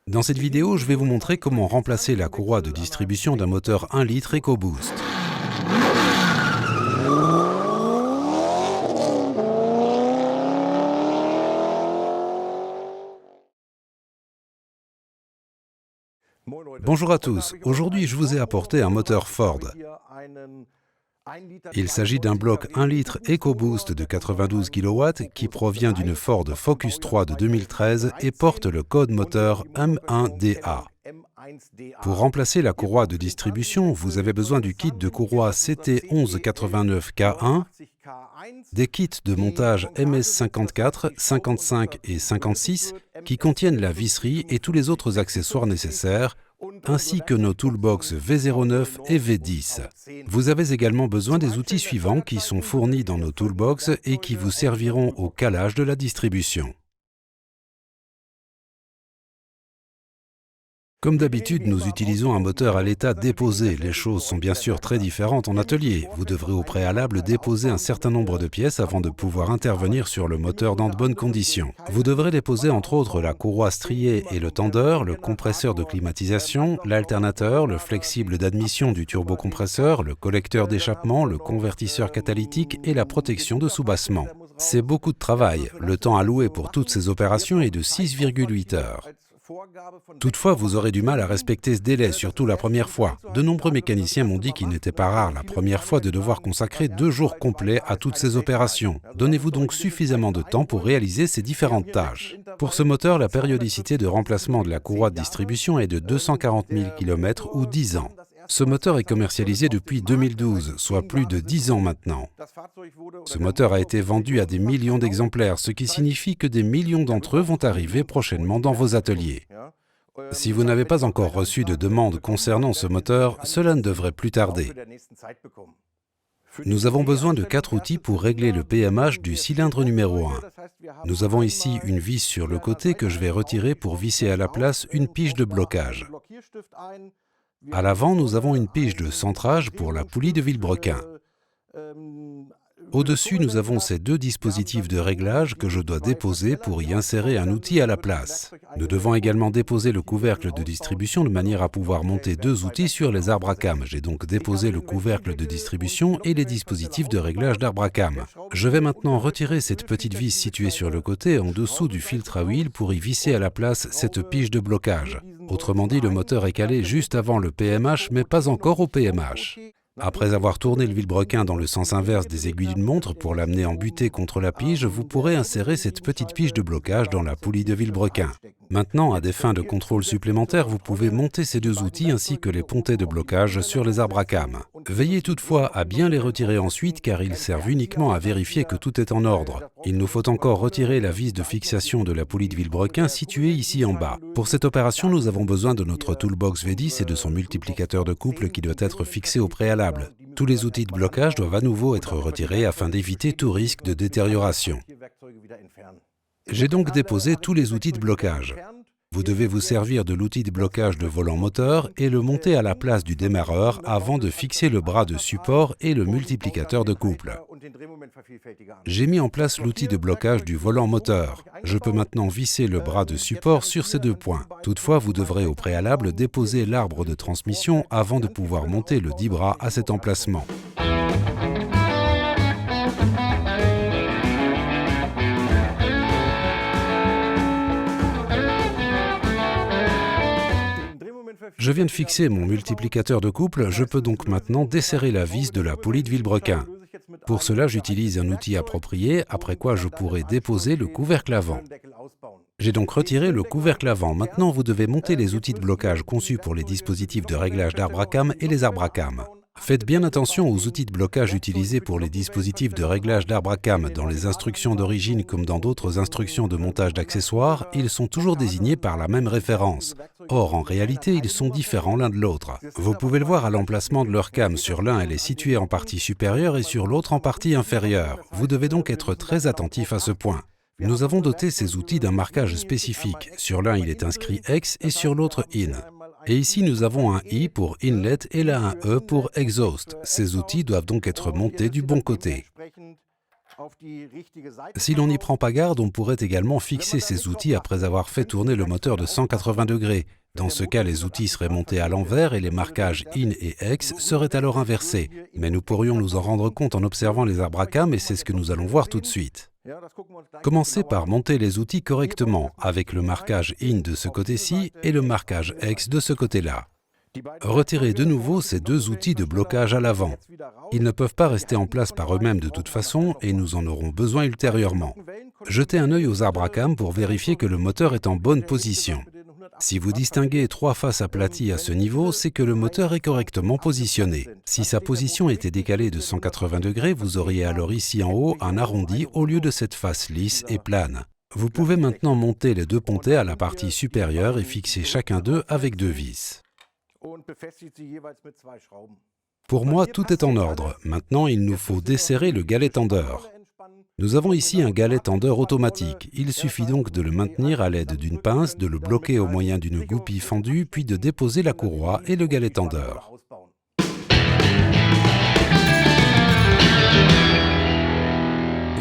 Dans cette vidéo, je vais vous montrer comment remplacer la courroie de distribution d'un moteur 1 litre EcoBoost. Bonjour à tous, aujourd'hui je vous ai apporté un moteur Ford. Il s'agit d'un bloc 1 litre EcoBoost de 92 kW qui provient d'une Ford Focus 3 de 2013 et porte le code moteur M1DA. Pour remplacer la courroie de distribution, vous avez besoin du kit de courroie CT1189K1, des kits de montage MS54, 55 et 56 qui contiennent la visserie et tous les autres accessoires nécessaires, ainsi que nos toolbox V09 et V10. Vous avez également besoin des outils suivants qui sont fournis dans nos toolbox et qui vous serviront au calage de la distribution. Comme d'habitude, nous utilisons un moteur à l'état déposé. Les choses sont bien sûr très différentes en atelier. Vous devrez au préalable déposer un certain nombre de pièces avant de pouvoir intervenir sur le moteur dans de bonnes conditions. Vous devrez déposer entre autres la courroie striée et le tendeur, le compresseur de climatisation, l'alternateur, le flexible d'admission du turbocompresseur, le collecteur d'échappement, le convertisseur catalytique et la protection de soubassement. C'est beaucoup de travail. Le temps alloué pour toutes ces opérations est de 6,8 heures. Toutefois, vous aurez du mal à respecter ce délai, surtout la première fois. De nombreux mécaniciens m'ont dit qu'il n'était pas rare la première fois de devoir consacrer 2 jours complets à toutes ces opérations. Donnez-vous donc suffisamment de temps pour réaliser ces différentes tâches. Pour ce moteur, la périodicité de remplacement de la courroie de distribution est de 240 000 km ou 10 ans. Ce moteur est commercialisé depuis 2012, soit plus de 10 ans maintenant. Ce moteur a été vendu à des millions d'exemplaires, ce qui signifie que des millions d'entre eux vont arriver prochainement dans vos ateliers. Si vous n'avez pas encore reçu de demande concernant ce moteur, cela ne devrait plus tarder. Nous avons besoin de 4 outils pour régler le PMH du cylindre numéro 1. Nous avons ici une vis sur le côté que je vais retirer pour visser à la place une pige de blocage. À l'avant, nous avons une pige de centrage pour la poulie de vilebrequin. Au-dessus, nous avons ces 2 dispositifs de réglage que je dois déposer pour y insérer un outil à la place. Nous devons également déposer le couvercle de distribution de manière à pouvoir monter 2 outils sur les arbres à cam. J'ai donc déposé le couvercle de distribution et les dispositifs de réglage d'arbres à cam. Je vais maintenant retirer cette petite vis située sur le côté en dessous du filtre à huile pour y visser à la place cette pige de blocage. Autrement dit, le moteur est calé juste avant le PMH, mais pas encore au PMH. Après avoir tourné le vilebrequin dans le sens inverse des aiguilles d'une montre pour l'amener en butée contre la pige, vous pourrez insérer cette petite pige de blocage dans la poulie de vilebrequin. Maintenant, à des fins de contrôle supplémentaire, vous pouvez monter ces 2 outils ainsi que les pontets de blocage sur les arbres à cam. Veillez toutefois à bien les retirer ensuite car ils servent uniquement à vérifier que tout est en ordre. Il nous faut encore retirer la vis de fixation de la poulie de vilebrequin située ici en bas. Pour cette opération, nous avons besoin de notre toolbox V10 et de son multiplicateur de couple qui doit être fixé au préalable. Tous les outils de blocage doivent à nouveau être retirés afin d'éviter tout risque de détérioration. J'ai donc déposé tous les outils de blocage. Vous devez vous servir de l'outil de blocage de volant moteur et le monter à la place du démarreur avant de fixer le bras de support et le multiplicateur de couple. J'ai mis en place l'outil de blocage du volant moteur. Je peux maintenant visser le bras de support sur ces 2 points. Toutefois, vous devrez au préalable déposer l'arbre de transmission avant de pouvoir monter le 10 bras à cet emplacement. Je viens de fixer mon multiplicateur de couple, je peux donc maintenant desserrer la vis de la poulie de vilebrequin. Pour cela, j'utilise un outil approprié, après quoi je pourrai déposer le couvercle avant. J'ai donc retiré le couvercle avant. Maintenant, vous devez monter les outils de blocage conçus pour les dispositifs de réglage d'arbres à cam et les arbres à cam. Faites bien attention aux outils de blocage utilisés pour les dispositifs de réglage d'arbres à cam. Dans les instructions d'origine comme dans d'autres instructions de montage d'accessoires, ils sont toujours désignés par la même référence. Or, en réalité, ils sont différents l'un de l'autre. Vous pouvez le voir à l'emplacement de leur cam. Sur l'un, elle est située en partie supérieure et sur l'autre en partie inférieure. Vous devez donc être très attentif à ce point. Nous avons doté ces outils d'un marquage spécifique. Sur l'un, il est inscrit X et sur l'autre IN. Et ici, nous avons un I pour Inlet et là un E pour Exhaust. Ces outils doivent donc être montés du bon côté. Si l'on n'y prend pas garde, on pourrait également fixer ces outils après avoir fait tourner le moteur de 180 degrés. Dans ce cas, les outils seraient montés à l'envers et les marquages IN et EX seraient alors inversés. Mais nous pourrions nous en rendre compte en observant les arbres à cames et c'est ce que nous allons voir tout de suite. Commencez par monter les outils correctement, avec le marquage IN de ce côté-ci et le marquage EX de ce côté-là. Retirez de nouveau ces deux outils de blocage à l'avant. Ils ne peuvent pas rester en place par eux-mêmes de toute façon et nous en aurons besoin ultérieurement. Jetez un œil aux arbres à cames pour vérifier que le moteur est en bonne position. Si vous distinguez 3 faces aplaties à ce niveau, c'est que le moteur est correctement positionné. Si sa position était décalée de 180 degrés, vous auriez alors ici en haut un arrondi au lieu de cette face lisse et plane. Vous pouvez maintenant monter les deux pontets à la partie supérieure et fixer chacun d'eux avec 2 vis. Pour moi, tout est en ordre. Maintenant, il nous faut desserrer le galet tendeur. Nous avons ici un galet tendeur automatique. Il suffit donc de le maintenir à l'aide d'une pince, de le bloquer au moyen d'une goupille fendue, puis de déposer la courroie et le galet tendeur.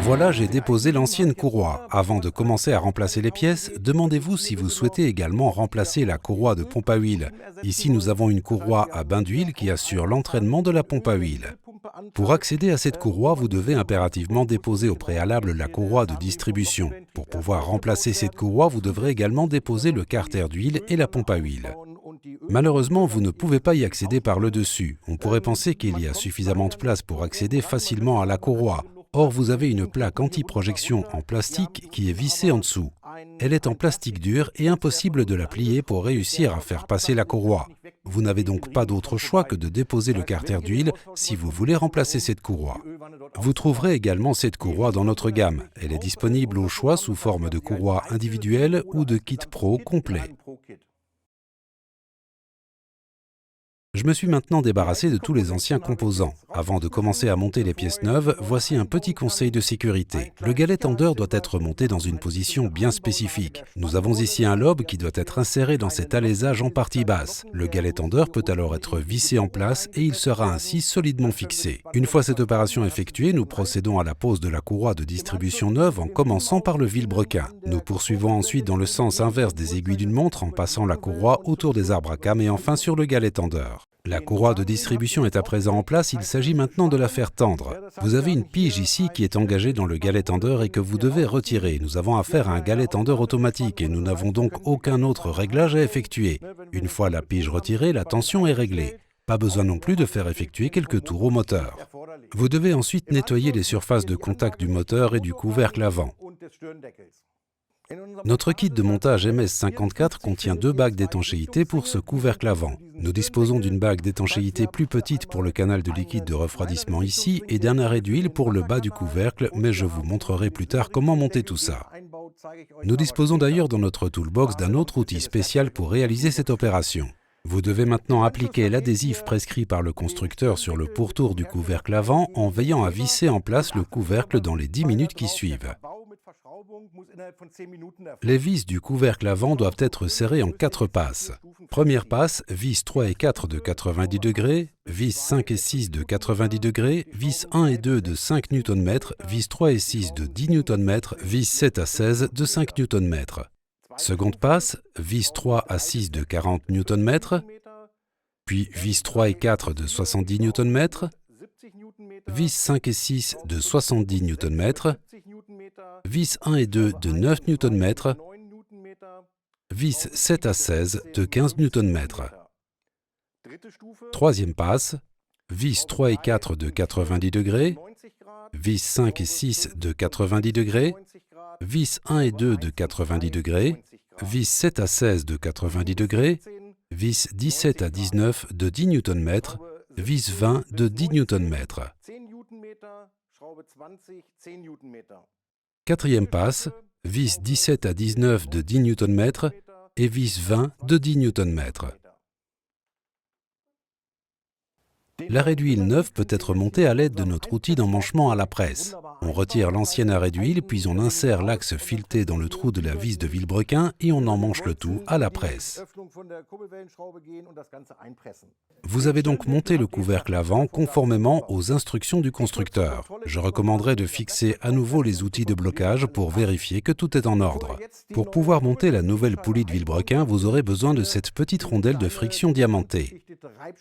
Voilà, j'ai déposé l'ancienne courroie. Avant de commencer à remplacer les pièces, demandez-vous si vous souhaitez également remplacer la courroie de pompe à huile. Ici, nous avons une courroie à bain d'huile qui assure l'entraînement de la pompe à huile. Pour accéder à cette courroie, vous devez impérativement déposer au préalable la courroie de distribution. Pour pouvoir remplacer cette courroie, vous devrez également déposer le carter d'huile et la pompe à huile. Malheureusement, vous ne pouvez pas y accéder par le dessus. On pourrait penser qu'il y a suffisamment de place pour accéder facilement à la courroie. Or, vous avez une plaque anti-projection en plastique qui est vissée en dessous. Elle est en plastique dur et impossible de la plier pour réussir à faire passer la courroie. Vous n'avez donc pas d'autre choix que de déposer le carter d'huile si vous voulez remplacer cette courroie. Vous trouverez également cette courroie dans notre gamme. Elle est disponible au choix sous forme de courroie individuelle ou de kit pro complet. Je me suis maintenant débarrassé de tous les anciens composants. Avant de commencer à monter les pièces neuves, voici un petit conseil de sécurité. Le galet tendeur doit être monté dans une position bien spécifique. Nous avons ici un lobe qui doit être inséré dans cet alésage en partie basse. Le galet tendeur peut alors être vissé en place et il sera ainsi solidement fixé. Une fois cette opération effectuée, nous procédons à la pose de la courroie de distribution neuve en commençant par le vilebrequin. Nous poursuivons ensuite dans le sens inverse des aiguilles d'une montre en passant la courroie autour des arbres à cames et enfin sur le galet tendeur. La courroie de distribution est à présent en place, il s'agit maintenant de la faire tendre. Vous avez une pige ici qui est engagée dans le galet tendeur et que vous devez retirer. Nous avons affaire à un galet tendeur automatique et nous n'avons donc aucun autre réglage à effectuer. Une fois la pige retirée, la tension est réglée. Pas besoin non plus de faire effectuer quelques tours au moteur. Vous devez ensuite nettoyer les surfaces de contact du moteur et du couvercle avant. Notre kit de montage MS54 contient 2 bagues d'étanchéité pour ce couvercle avant. Nous disposons d'une bague d'étanchéité plus petite pour le canal de liquide de refroidissement ici et d'un arrêt d'huile pour le bas du couvercle, mais je vous montrerai plus tard comment monter tout ça. Nous disposons d'ailleurs dans notre toolbox d'un autre outil spécial pour réaliser cette opération. Vous devez maintenant appliquer l'adhésif prescrit par le constructeur sur le pourtour du couvercle avant en veillant à visser en place le couvercle dans les 10 minutes qui suivent. Les vis du couvercle avant doivent être serrées en 4 passes. Première passe, vis 3 et 4 de 90 degrés, vis 5 et 6 de 90 degrés, vis 1 et 2 de 5 Nm, vis 3 et 6 de 10 Nm, vis 7 à 16 de 5 Nm. Seconde passe, vis 3 à 6 de 40 Nm, puis vis 3 et 4 de 70 Nm, vis 5 et 6 de 70 Nm, vis 1 et 2 de 9 Nm, vis 7 à 16 de 15 Nm. Troisième passe, vis 3 et 4 de 90 degrés, vis 5 et 6 de 90 degrés, vis 1 et 2 de 90 degrés, vis 7 à 16 de 90 degrés, vis 17 à 19 de 10 Nm, vis 20 de 10 Nm. Quatrième passe, vis 17 à 19 de 10 Nm et vis 20 de 10 Nm. L'arrêt d'huile neuf peut être monté à l'aide de notre outil d'emmanchement à la presse. On retire l'ancien arrêt d'huile, puis on insère l'axe fileté dans le trou de la vis de vilebrequin et on emmanche le tout à la presse. Vous avez donc monté le couvercle avant conformément aux instructions du constructeur. Je recommanderais de fixer à nouveau les outils de blocage pour vérifier que tout est en ordre. Pour pouvoir monter la nouvelle poulie de vilebrequin, vous aurez besoin de cette petite rondelle de friction diamantée.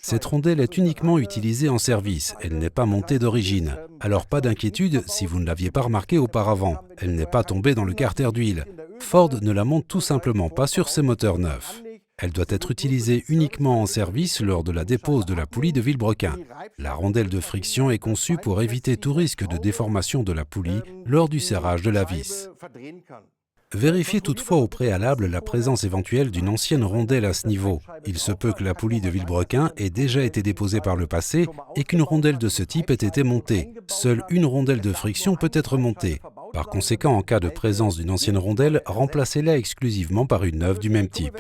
Cette rondelle est uniquement utilisée en service, elle n'est pas montée d'origine. Alors pas d'inquiétude si vous ne l'aviez pas remarqué auparavant, elle n'est pas tombée dans le carter d'huile. Ford ne la monte tout simplement pas sur ses moteurs neufs. Elle doit être utilisée uniquement en service lors de la dépose de la poulie de vilebrequin. La rondelle de friction est conçue pour éviter tout risque de déformation de la poulie lors du serrage de la vis. Vérifiez toutefois au préalable la présence éventuelle d'une ancienne rondelle à ce niveau. Il se peut que la poulie de vilebrequin ait déjà été déposée par le passé et qu'une rondelle de ce type ait été montée. Seule une rondelle de friction peut être montée. Par conséquent, en cas de présence d'une ancienne rondelle, remplacez-la exclusivement par une neuve du même type.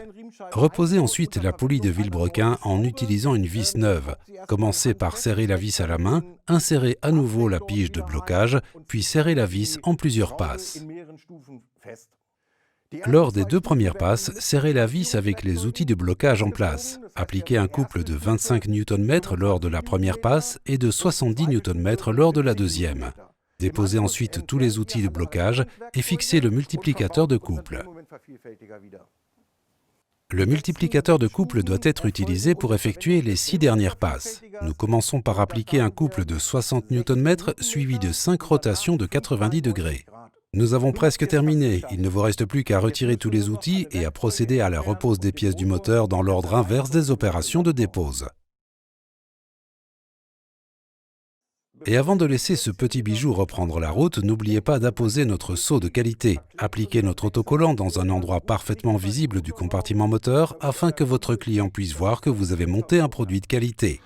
Reposez ensuite la poulie de vilebrequin en utilisant une vis neuve. Commencez par serrer la vis à la main, insérez à nouveau la pige de blocage, puis serrez la vis en plusieurs passes. Lors des 2 premières passes, serrez la vis avec les outils de blocage en place. Appliquez un couple de 25 Nm lors de la première passe et de 70 Nm lors de la deuxième. Déposez ensuite tous les outils de blocage et fixez le multiplicateur de couple. Le multiplicateur de couple doit être utilisé pour effectuer les 6 dernières passes. Nous commençons par appliquer un couple de 60 Nm suivi de 5 rotations de 90 degrés. Nous avons presque terminé, il ne vous reste plus qu'à retirer tous les outils et à procéder à la repose des pièces du moteur dans l'ordre inverse des opérations de dépose. Et avant de laisser ce petit bijou reprendre la route, n'oubliez pas d'apposer notre seau de qualité. Appliquez notre autocollant dans un endroit parfaitement visible du compartiment moteur afin que votre client puisse voir que vous avez monté un produit de qualité.